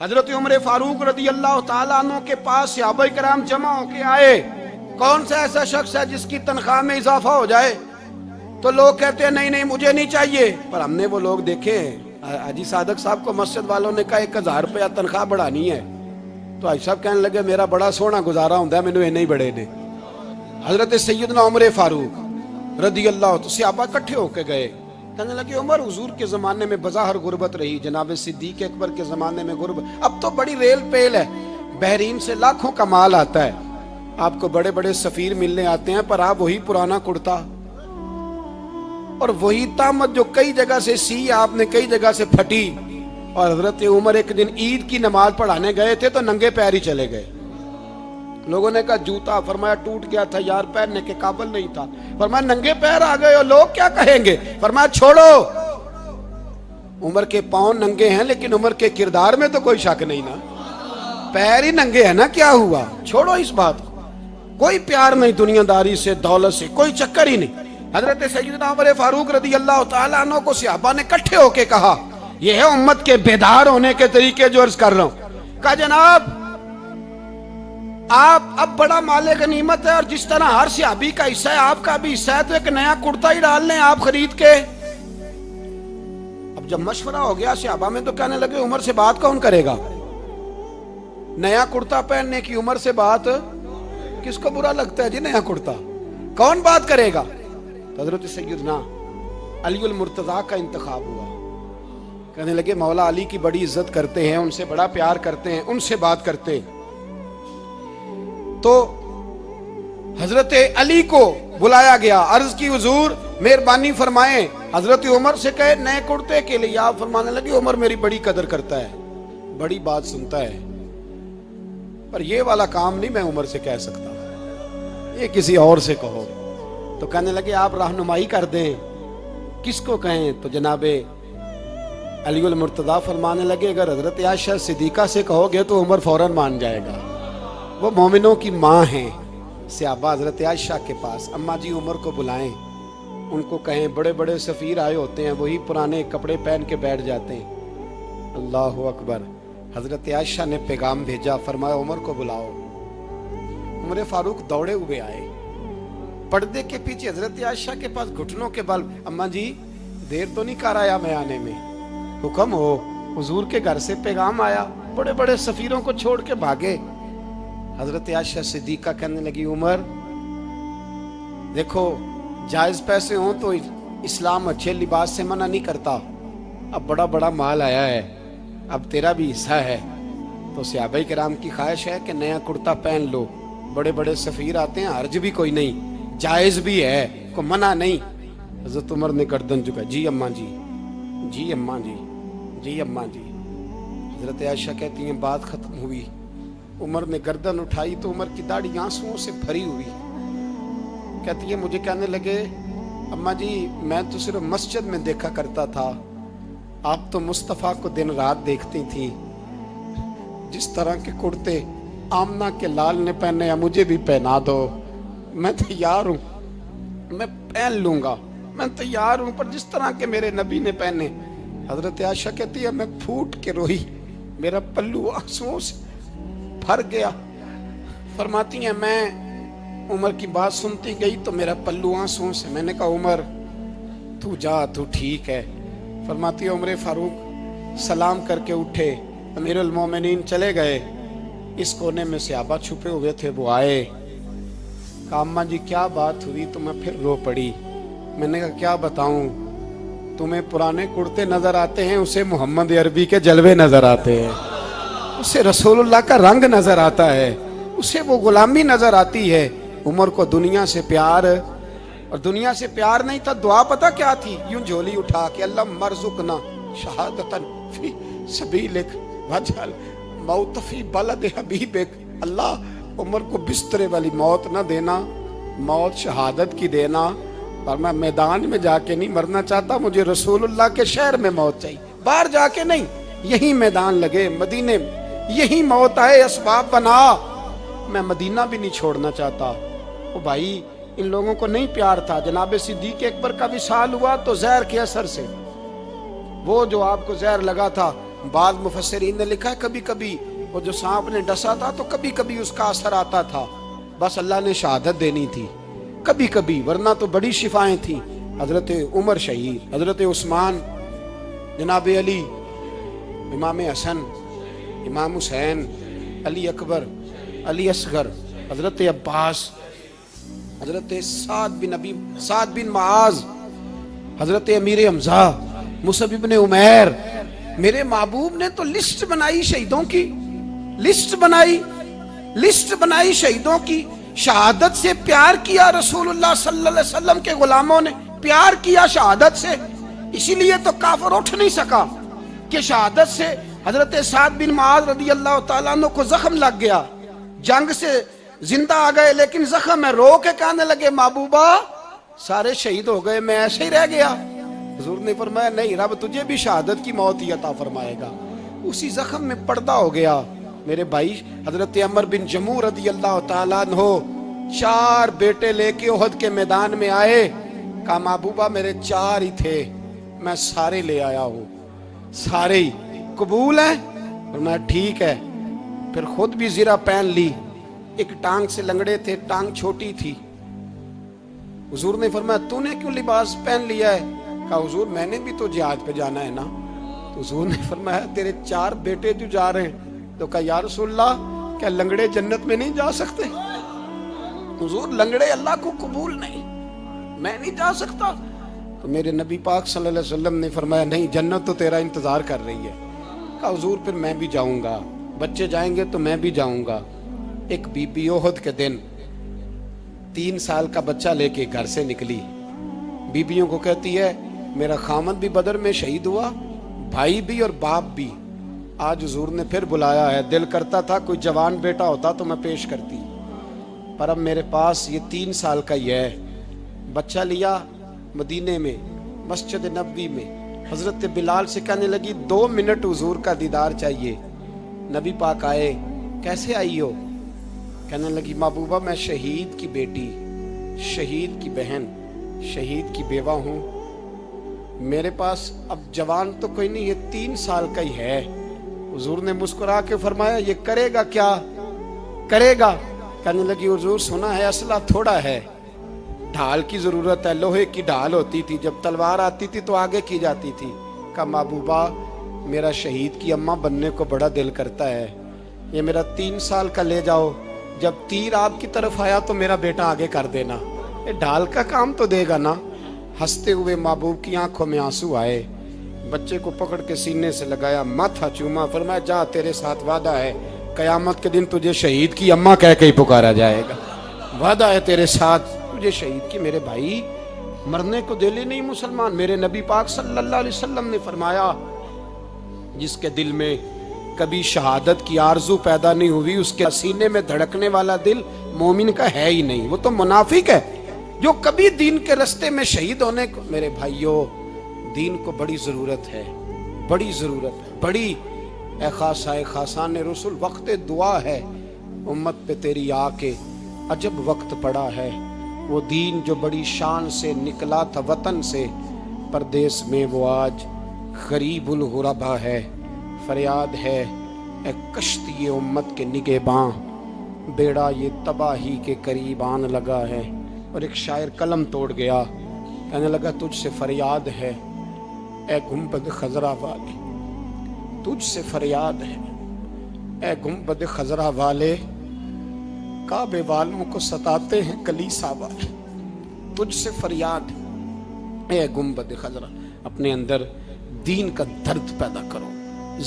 حضرت عمر فاروق رضی اللہ تعالیٰ عنہ کے پاس صحابہ کرام جمع ہو کے آئے. کون سا ایسا شخص ہے جس کی تنخواہ میں اضافہ ہو جائے؟ تو لوگ کہتے ہیں نہیں مجھے نہیں چاہیے. پر ہم نے وہ لوگ دیکھے ہیں. حاجی صادق صاحب کو مسجد والوں نے کہا 1000 روپیہ تنخواہ بڑھانی ہے تو حاجی صاحب کہنے لگے میرا بڑا سونا گزارا ہوتا ہے مینوں نہیں بڑے نے. حضرت سیدنا عمر فاروق رضی اللہ تو صحابہ اکٹھے ہو کے گئے. کہنے لگے عمر حضور کے زمانے میں بظاہر غربت رہی، جناب صدیق اکبر کے زمانے میں غربت، اب تو بڑی ریل پیل ہے، بحرین سے لاکھوں کا مال آتا ہے، آپ کو بڑے بڑے سفیر ملنے آتے ہیں، پر آپ وہی پرانا کرتا اور وہی تامت جو کئی جگہ سے سی آپ نے کئی جگہ سے پھٹی. اور حضرت عمر ایک دن عید کی نماز پڑھانے گئے تھے تو ننگے پیر ہی چلے گئے. لوگوں نے کہا جوتا، فرمایا ٹوٹ گیا تھا یار، پہننے کے قابل نہیں تھا. فرمایا ننگے پیر آ گئے ہو، لوگ کیا کہیں گے؟ فرمایا چھوڑو، عمر کے پاؤں ننگے ہیں لیکن عمر کے کردار میں تو کوئی شک نہیں نا، پیر ہی ننگے ہیں نا، کیا ہوا؟ چھوڑو اس بات کو، کوئی پیار نہیں دنیا داری سے، دولت سے کوئی چکر ہی نہیں. حضرت سیدنا عمر فاروق رضی اللہ تعالیٰ عنہ کو صحابہ نے اکٹھے ہو کے کہا، یہ ہے امت کے بیدار ہونے کے طریقے جو عرض کر رہا ہوں. کہا جناب آپ اب بڑا مال غنیمت ہے اور جس طرح ہر صحابی کا حصہ ہے آپ کا بھی حصہ ہے، تو ایک نیا کرتا ہی ڈال لیں آپ خرید کے. اب جب مشورہ ہو گیا صحابہ میں تو کہنے لگے عمر سے بات کون کرے گا؟ نیا کرتا پہننے کی عمر سے بات کس کو برا لگتا ہے جی؟ نیا کرتا کون بات کرے گا؟ تو حضرت سیدنا علی المرتضیٰ کا انتخاب ہوا. کہنے لگے مولا علی کی بڑی عزت کرتے ہیں، ان سے بڑا پیار کرتے ہیں، ان سے بات کرتے ہیں. تو حضرت علی کو بلایا گیا، عرض کی حضور مہربانی فرمائیں. حضرت عمر سے کہے نئے کرتے کے لیے، آپ فرمانے لگے عمر میری بڑی قدر کرتا ہے، بڑی بات سنتا ہے، پر یہ والا کام نہیں میں عمر سے کہہ سکتا، یہ کسی اور سے کہو. تو کہنے لگے آپ رہنمائی کر دیں کس کو کہیں؟ تو جناب علی المرتضیٰ فرمانے لگے اگر حضرت عائشہ صدیقہ سے کہو گے تو عمر فوراً مان جائے گا، وہ مومنوں کی ماں ہیں. صحابہ حضرت عائشہ کے پاس، اماں جی عمر کو بلائیں، ان کو کہیں بڑے بڑے سفیر آئے ہوتے ہیں وہی پرانے کپڑے پہن کے بیٹھ جاتے ہیں. اللہ اکبر. حضرت عائشہ نے پیغام بھیجا، فرمایا عمر کو بلاؤ. عمر فاروق دوڑے ہوئے آئے، پردے کے پیچھے حضرت عائشہ کے پاس گھٹنوں کے بل، اماں جی دیر تو نہیں کر آیا میں آنے میں؟ حکم ہو، حضور کے گھر سے پیغام آیا، بڑے بڑے سفیروں کو چھوڑ کے بھاگے. حضرت عائشہ صدیقہ کہنے لگی عمر دیکھو جائز پیسے ہوں تو اسلام اچھے لباس سے منع نہیں کرتا، اب بڑا بڑا مال آیا ہے، اب تیرا بھی حصہ ہے، تو صحابہ کرام کی خواہش ہے کہ نیا کرتا پہن لو، بڑے بڑے سفیر آتے ہیں، حرج بھی کوئی نہیں، جائز بھی ہے، کوئی منع نہیں. حضرت عمر نے گردن جھکا، جی اماں جی، جی اماں جی، جی اماں جی. حضرت عائشہ کہتی ہیں بات ختم ہوئی، عمر نے گردن اٹھائی تو عمر کی داڑھی آنسوؤں سے بھری ہوئی. کہتی ہے مجھے کہنے لگے اماں جی میں تو صرف مسجد میں دیکھا کرتا تھا، آپ تو مصطفیٰ کو دن رات دیکھتی تھیں، جس طرح کے کرتے آمنہ کے لال نے پہنے ہیں مجھے بھی پہنا دو، میں تیار ہوں، میں پہن لوں گا، میں تیار ہوں، پر جس طرح کے میرے نبی نے پہنے. حضرت عائشہ کہتی ہے میں پھوٹ کے روئی، میرا پلو آنسوؤں سے بھر گیا. فرماتی ہیں میں عمر کی بات سنتی گئی تو میرا پلو آنسوؤں سے، میں نے کہا عمر تو جا، تو ٹھیک ہے. فرماتی ہے عمر فاروق سلام کر کے اٹھے، امیر المومنین چلے گئے. اس کونے میں صحابہ چھپے ہوئے تھے، وہ آئے، کہا اماں جی کیا بات ہوئی؟ تو میں پھر رو پڑی. میں نے کہا کیا بتاؤں، تمہیں پرانے کرتے نظر آتے ہیں، اسے محمد عربی کے جلوے نظر آتے ہیں، اسے رسول اللہ کا رنگ نظر آتا ہے، اسے وہ غلامی نظر آتی ہے. عمر کو دنیا سے پیار، اور دنیا سے پیار نہیں تھا، دعا پتہ کیا تھی؟ یوں جھولی اٹھا کے اللہ مرزقنا شہادتن فی سبیلک وجعل موت فی بلد حبیبک. اللہ عمر کو بسترے والی موت نہ دینا، موت شہادت کی دینا، اور میں میدان میں جا کے نہیں مرنا چاہتا، مجھے رسول اللہ کے شہر میں موت چاہیے، باہر جا کے نہیں، یہی میدان لگے مدینے میں، یہی موت آئے، اسباب بنا، میں مدینہ بھی نہیں چھوڑنا چاہتا. او بھائی ان لوگوں کو نہیں پیار تھا. جناب صدیق اکبر کا وصال ہوا تو زہر کے اثر سے، وہ جو آپ کو زہر لگا تھا بعض मुफस्सिरीन ने लिखा है कभी कभी वो जो सांप ने डसा था तो कभी कभी उसका असर आता था, बस अल्लाह ने शहादत देनी थी कभी कभी, वरना तो बड़ी शिफाएं थी। हजरत उमर शहीद, हजरत उस्मान, जनाब अली, इमाम हसन, इमाम हुसैन, अली अकबर, अली असगर, हजरत अब्बास, हजरत साद बिन माज, हजरत अमीर हमजा, मुसअब इब्ने उमैर। मेरे महबूब ने तो लिस्ट बनाई शहीदों की, लिस्ट बनाई शहीदों की। शहादत से प्यार किया रसूलुल्लाह सल्लल्लाहु अलैहि वसल्लम के गुलामों ने, प्यार किया शहादत से, इसीलिए तो काफिर उठ नहीं सका कि शहादत से हजरत साद बिन माज रदी अल्लाह तआला अन्हु को जख्म लग गया, जंग से जिंदा आ गए लेकिन जख्म है, रो के कहने लगे महबूबा सारे शहीद हो गए, मैं ऐसे ही रह गया। हुजूर ने फरमाया नहीं, रब तुझे भी शहादत की मौत ही अता फरमाएगा। उसी जख्म में पर्दा हो गया। मेरे भाई हजरत अमर बिन जमू रदी अल्लाह तआला अन्हु 4 बेटे लेके ओहद के मैदान में आए, कहा महबूबा मेरे 4 ही थे, मैं सारे ले आया हूँ, सारे ही कबूल है? और मैं ठीक है। फिर खुद भी जीरा पहन ली, एक टांग से लंगड़े थे, टांग छोटी थी। हुजूर ने फरमाया तूने क्यों लिबास पहन लिया है? कहा हुजूर मैंने भी तो जिहाद पे जाना है ना। तो हुजूर ने फरमाया तेरे 4 बेटे जो जा रहे हैं। तो कहा या रसूलल्लाह क्या लंगड़े जन्नत में नहीं जा सकते? हुजूर लंगड़े अल्लाह को कबूल नहीं, मैं नहीं जा सकता। तो मेरे नबी पाक सल्लल्लाहु अलैहि वसल्लम ने फरमाया नहीं, जन्नत तो तेरा इंतजार कर रही है। कहा हुजूर फिर मैं भी जाऊंगा, बच्चे जाएंगे तो मैं भी जाऊंगा। एक बीबी ओहद के दिन 3 साल का बच्चा लेके घर से निकली, बीबियों को कहती है मेरा खामद भी बदर में शहीद हुआ, भाई भी और बाप भी। आज हुजूर ने फिर बुलाया है, दिल करता था कोई जवान बेटा होता तो मैं पेश करती, पर अब मेरे पास ये 3 साल का ही है। बच्चा लिया, मदीने में मस्जिद नबवी में हजरत बिलाल से कहने लगी 2 मिनट हुजूर का दीदार चाहिए। नबी पाक आए, कैसे आई हो? कहने लगी महबूबा मैं शहीद की बेटी, शहीद की बहन, शहीद की बेवा हूँ, मेरे पास अब जवान तो कोई नहीं, ये 3 साल का ही है। हुजूर ने मुस्कुरा के फरमाया ये करेगा क्या करेगा? कहने लगी हुजूर सुना है असला थोड़ा है, ढाल की जरूरत है, लोहे की ढाल होती थी, जब तलवार आती थी तो आगे की जाती थी। कहा महबूबा मेरा शहीद की अम्मा बनने को बड़ा दिल करता है, ये मेरा 3 साल का ले जाओ, जब तीर आपकी तरफ आया तो मेरा बेटा आगे कर देना, ये ढाल का काम तो देगा ना। हंसते हुए महबूब की आंखों में आंसू आए, बच्चे को पकड़ के सीने से लगाया, माथा चूमा, फरमाया जा तेरे साथ वादा है, कयामत के दिन तुझे शहीद की अम्मा कह के ही पुकारा जाएगा, वादा है तेरे साथ तुझे शहीद की। मेरे भाई मरने को दिल ही नहीं मुसलमान। मेरे नबी पाक सल्लल्लाहु अलैहि वसल्लम ने फरमाया जिसके दिल में कभी शहादत की आरजू पैदा नहीं हुई, उसके सीने में धड़कने वाला दिल मोमिन का है ही नहीं, वो तो मुनाफिक है। जो कभी दीन के रास्ते में शहीद होने को, मेरे भाइयों दीन को बड़ी ज़रूरत है, बड़ी ज़रूरत है, बड़ी ए खासान रसूल वक्त दुआ है, उम्मत पे तेरी आके अजब वक्त पड़ा है। वो दीन जो बड़ी शान से निकला था वतन से परदेस में, वो आज गरीबुल गुरबा है। फरियाद है ए कश्ती उम्मत के निगहबां, बेड़ा ये तबाही के करीब आन लगा है। और एक शायर कलम तोड़ गया, कहने लगा तुझसे फरियाद है ए गुंबद खजरा वाले, तुझसे फरियाद है ए गुंबद खजरा वाले, काबे वालों को सताते हैं कलीसा वाले। तुझसे फरियाद है ए गुंबद खजरा। अपने अंदर दीन का दर्द पैदा करो,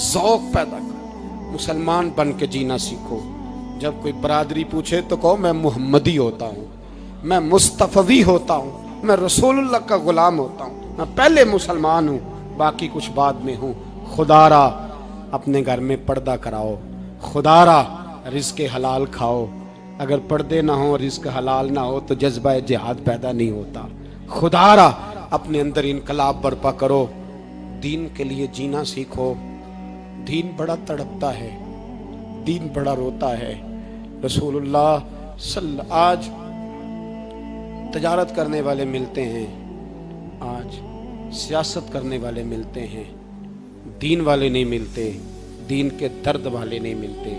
ज़ौक़ पैदा करो, मुसलमान बन के जीना सीखो। जब कोई बरादरी पूछे तो कहो मैं मुहम्मदी होता हूँ, मैं मुस्तफ़वी होता हूँ, मैं रसूलुल्लाह का गुलाम होता हूँ, मैं पहले मुसलमान हूँ, बाकी कुछ बाद में हूँ। खुदारा अपने घर में पर्दा कराओ, खुदारा रिज़्क़ हलाल खाओ। अगर पर्दे ना हो, रिज़्क़ हलाल ना हो तो जज्बा जिहाद पैदा नहीं होता। खुदारा अपने अंदर इनकलाब बर्पा करो, दीन के लिए जीना सीखो। दीन बड़ा तड़पता है, दीन बड़ा रोता है। रसूलुल्लाह आज तजारत करने वाले मिलते हैं, आज सियासत करने वाले मिलते हैं, दीन वाले नहीं मिलते, दीन के दर्द वाले नहीं मिलते।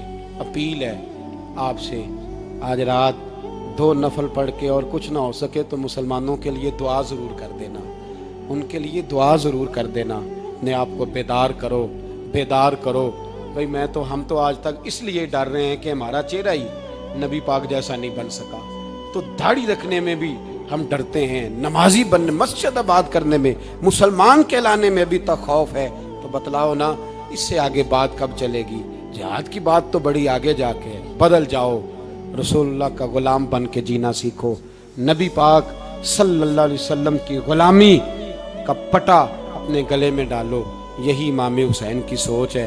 अपील है आपसे, आज रात 2 नफल पढ़ के और कुछ ना हो सके तो मुसलमानों के लिए दुआ ज़रूर कर देना, उनके लिए दुआ ज़रूर कर देना। अपने आप को बेदार करो, बेदार करो। भाई मैं तो, हम तो आज तक इसलिए डर रहे हैं कि हमारा चेहरा ही नबी पाक जैसा नहीं बन सका, तो दाढ़ी रखने में भी हम डरते हैं, नमाजी बनने, मस्जिद आबाद करने में, मुसलमान कहलाने में भी तो खौफ है। तो बतलाओ ना, इससे आगे बात कब चलेगी? जिहाद की बात तो बड़ी आगे जाके है। बदल जाओ, रसूलुल्लाह का गुलाम बन के जीना सीखो। नबी पाक सल्लल्लाहु अलैहि वसल्लम की गुलामी का पटा अपने गले में डालो। यही इमाम हुसैन की सोच है,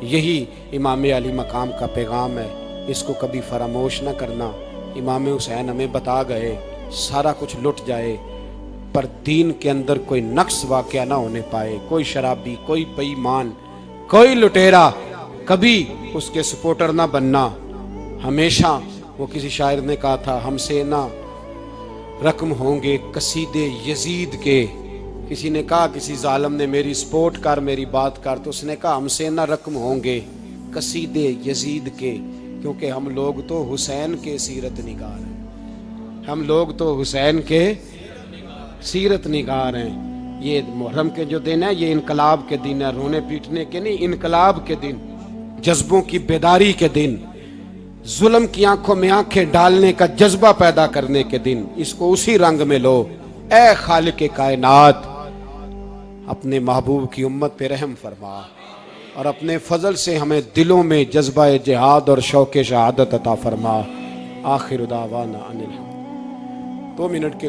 यही इमाम अली मकाम का पैगाम है। इसको कभी फरामोश न करना। इमाम हुसैन हमें बता गए, सारा कुछ लुट जाए पर दीन के अंदर कोई नक्स वाक़या ना होने पाए। कोई शराबी, कोई बेईमान, कोई लुटेरा, कभी उसके सपोर्टर ना बनना। हमेशा, वो किसी शायर ने कहा था, हमसे ना रकम होंगे कसीदे यजीद के। किसी ने कहा, किसी जालिम ने, मेरी सपोर्ट कर, मेरी बात कर, तो उसने कहा हमसे ना रकम होंगे कसीदे यजीद के, क्योंकि हम लोग तो हुसैन के सीरत निगार हैं। हम लोग तो हुसैन के सीरत निगार हैं। ये मुहर्रम के जो दिन है, ये इनकलाब के दिन है, रोने पीटने के नहीं, इनकलाब के दिन, जज्बों की बेदारी के दिन, जुल्म की आंखों में आंखें डालने का जज्बा पैदा करने के दिन। इसको उसी रंग में लो। ऐ खालिक कायनात, अपने महबूब की उम्मत पे रहम फरमा और अपने फजल से हमें दिलों में जज्बा जिहाद और शौक़ शहादत अता फरमा। आखिर दावाना अनिल हम्द। 2 मिनट के